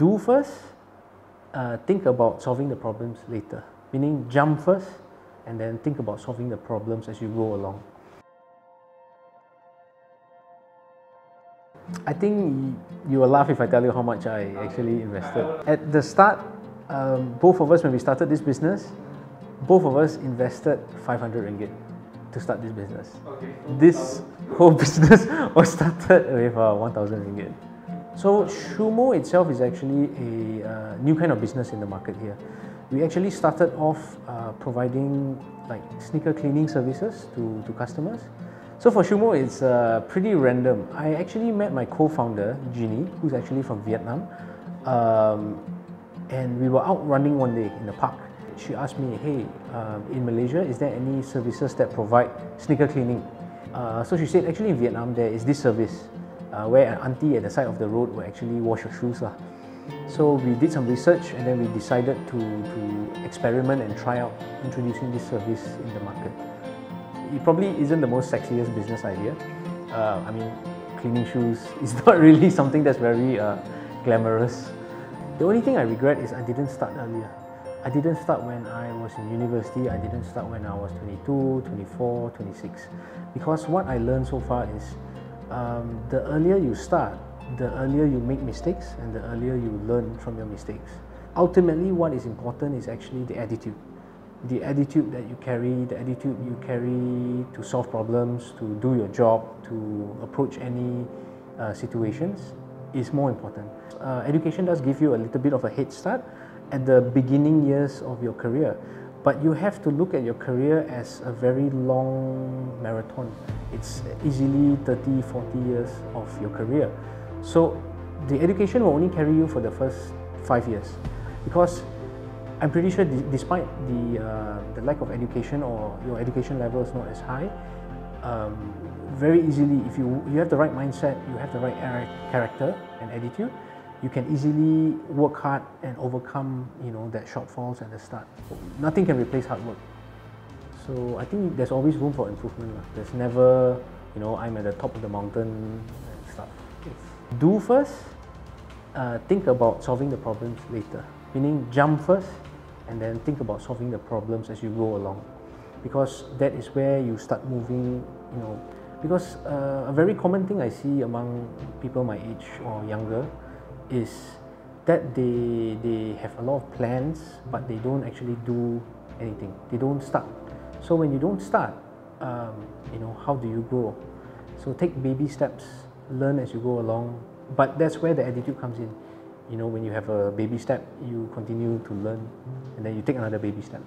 do first, think about solving the problems later. Meaning jump first and then think about solving the problems as you go along. I think you will laugh if I tell you how much I actually invested. At the start, both of us, when we started this business, both of us invested 500 ringgit to start this business. Okay. This whole business was started with 1,000 ringgit. So Shumo itself is actually a new kind of business in the market here. We actually started off providing like sneaker cleaning services to customers. So for Shumo, it's pretty random. I actually met my co-founder, Jeannie, who's actually from Vietnam. And we were out running one day in the park. She asked me, hey, in Malaysia, is there any services that provide sneaker cleaning? So she said, actually in Vietnam, there is this service where an auntie at the side of the road will actually wash your shoes. So we did some research and then we decided to experiment and try out introducing this service in the market. It probably isn't the most sexiest business idea. I mean, cleaning shoes is not really something that's very glamorous. The only thing I regret is I didn't start earlier. I didn't start when I was in university, I didn't start when I was 22, 24, 26. Because what I learned so far is the earlier you start, the earlier you make mistakes and the earlier you learn from your mistakes. Ultimately, what is important is actually the attitude. The attitude that you carry, the attitude you carry to solve problems, to do your job, to approach any situations is more important. Education does give you a little bit of a head start at the beginning years of your career, but you have to look at your career as a very long marathon. It's easily 30, 40 years of your career. So the education will only carry you for the first 5 years, because I'm pretty sure despite the lack of education or your education level is not as high, very easily, if you have the right mindset, you have the right character and attitude, you can easily work hard and overcome, that shortfalls at the start. Nothing can replace hard work. So I think there's always room for improvement. There's never, I'm at the top of the mountain and stuff. Do first, think about solving the problems later. Meaning jump first and then think about solving the problems as you go along. Because that is where you start moving, because a very common thing I see among people my age or younger is that they have a lot of plans, but they don't actually do anything. They don't start. So when you don't start, how do you grow? So take baby steps, learn as you go along, but that's where the attitude comes in. When you have a baby step, you continue to learn, and then you take another baby step.